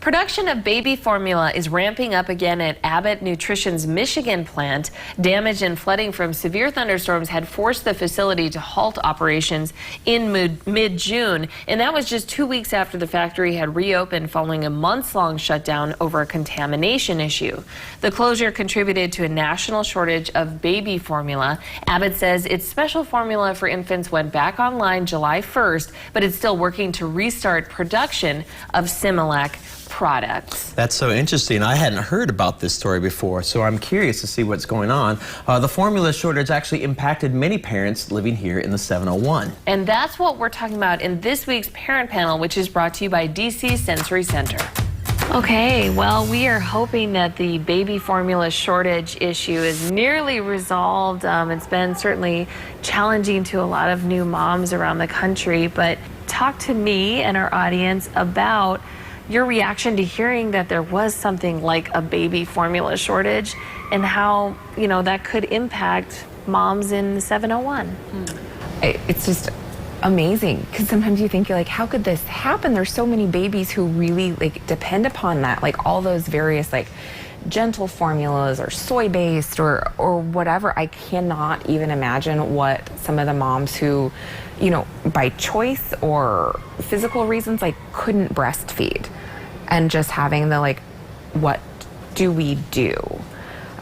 Production of baby formula is ramping up again at Abbott Nutrition's Michigan plant. Damage and flooding from severe thunderstorms had forced the facility to halt operations in mid-June, and that was just 2 weeks after the factory had reopened following a months-long shutdown over a contamination issue. The closure contributed to a national shortage of baby formula. Abbott says its special formula for infants went back online July 1st, but it's still working to restart production of Similac products. That's so interesting. I hadn't heard about this story before, so I'm curious to see what's going on. The formula shortage actually impacted many parents living here in the 701. And that's what we're talking about in this week's Parent Panel, which is brought to you by DC Sensory Center. Okay, well, we are hoping that the baby formula shortage issue is nearly resolved. It's been certainly challenging to a lot of new moms around the country, but talk to me and our audience about your reaction to hearing that there was something like a baby formula shortage and how, you know, that could impact moms in the 701. It's just amazing, because sometimes you think, you're like, how could this happen? There's so many babies who really depend upon that, all those various gentle formulas or soy-based or whatever. I cannot even imagine what some of the moms who, by choice or physical reasons, couldn't breastfeed, and just having the what do we do?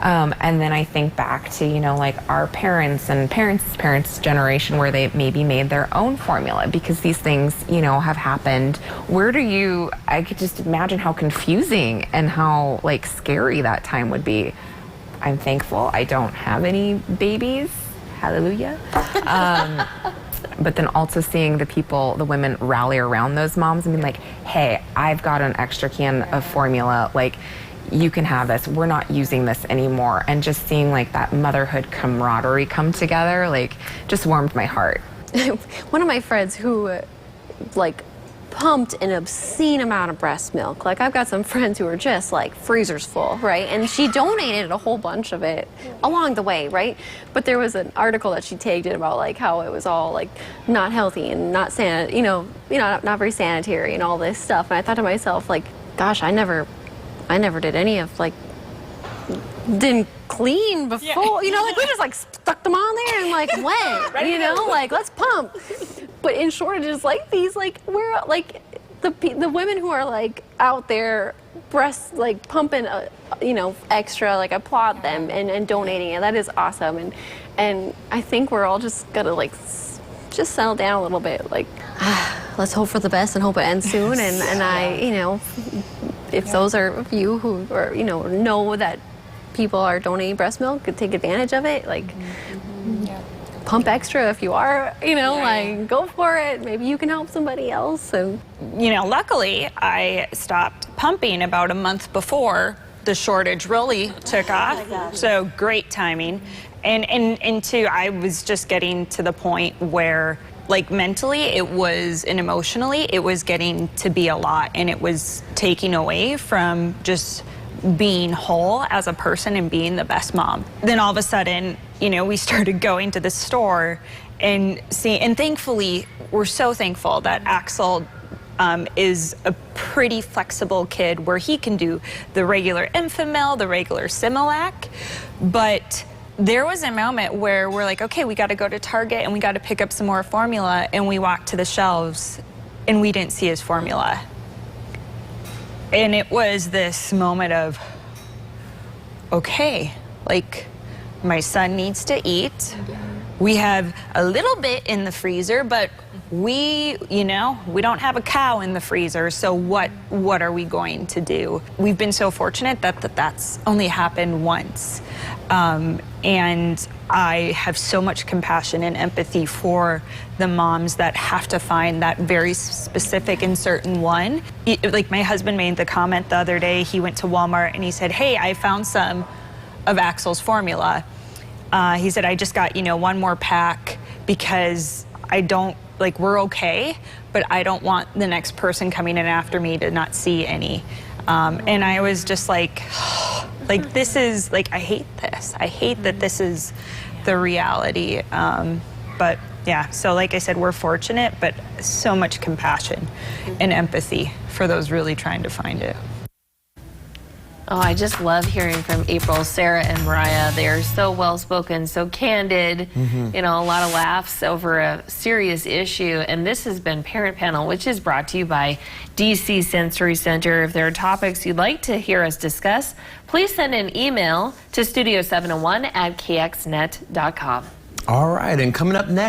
And then I think back to, our parents and parents' generation, where they maybe made their own formula, because these things, have happened. I could just imagine how confusing and how scary that time would be. I'm thankful I don't have any babies. Hallelujah. But then also seeing the women rally around those moms and be like, hey, I've got an extra can of formula. You can have this. We're not using this anymore. And just seeing that motherhood camaraderie come together, just warmed my heart. One of my friends who pumped an obscene amount of breast milk. I've got some friends who are just freezers full, right? And she donated a whole bunch of it along the way, right? But there was an article that she tagged in about how it was all not healthy and not not very sanitary and all this stuff. And I thought to myself, gosh, I never did any of didn't clean before, we just stuck them on there and went, let's pump. But in shortages like these, we're the women who are out there breast pumping, extra, applaud them and donating it. That is awesome. And I think we're all just gotta just settle down a little bit. Let's hope for the best and hope it ends soon. And I, if those are you who are, know that people are donating breast milk, could take advantage of it, pump extra if you are, go for it. Maybe you can help somebody else. So, luckily I stopped pumping about a month before the shortage really took off. So great timing. And two, I was just getting to the point where mentally and emotionally, it was getting to be a lot, and it was taking away from just being whole as a person and being the best mom. Then all of a sudden, we started going to the store and seeing, and thankfully, we're so thankful that Axel is a pretty flexible kid where he can do the regular Enfamil, the regular Similac, but there was a moment where we're okay, we got to go to Target and we got to pick up some more formula, and we walked to the shelves and we didn't see his formula. And it was this moment of, okay, my son needs to eat. We have a little bit in the freezer, but we don't have a cow in the freezer, so what are we going to do? We've been so fortunate that's only happened once. And I have so much compassion and empathy for the moms that have to find that very specific and certain one. My husband made the comment the other day, he went to Walmart and he said, hey, I found some of Axel's formula. He said, I just got, one more pack because I don't, we're okay, but I don't want the next person coming in after me to not see any. And I was just this is, I hate this. I hate that this is the reality. But Yeah, so like I said, we're fortunate, but so much compassion and empathy for those really trying to find it. Oh, I just love hearing from April, Sarah, and Mariah. They are so well-spoken, so candid, you know, a lot of laughs over a serious issue. And this has been Parent Panel, which is brought to you by DC Sensory Center. If there are topics you'd like to hear us discuss, please send an email to studio701@kxnet.com. All right, and coming up next.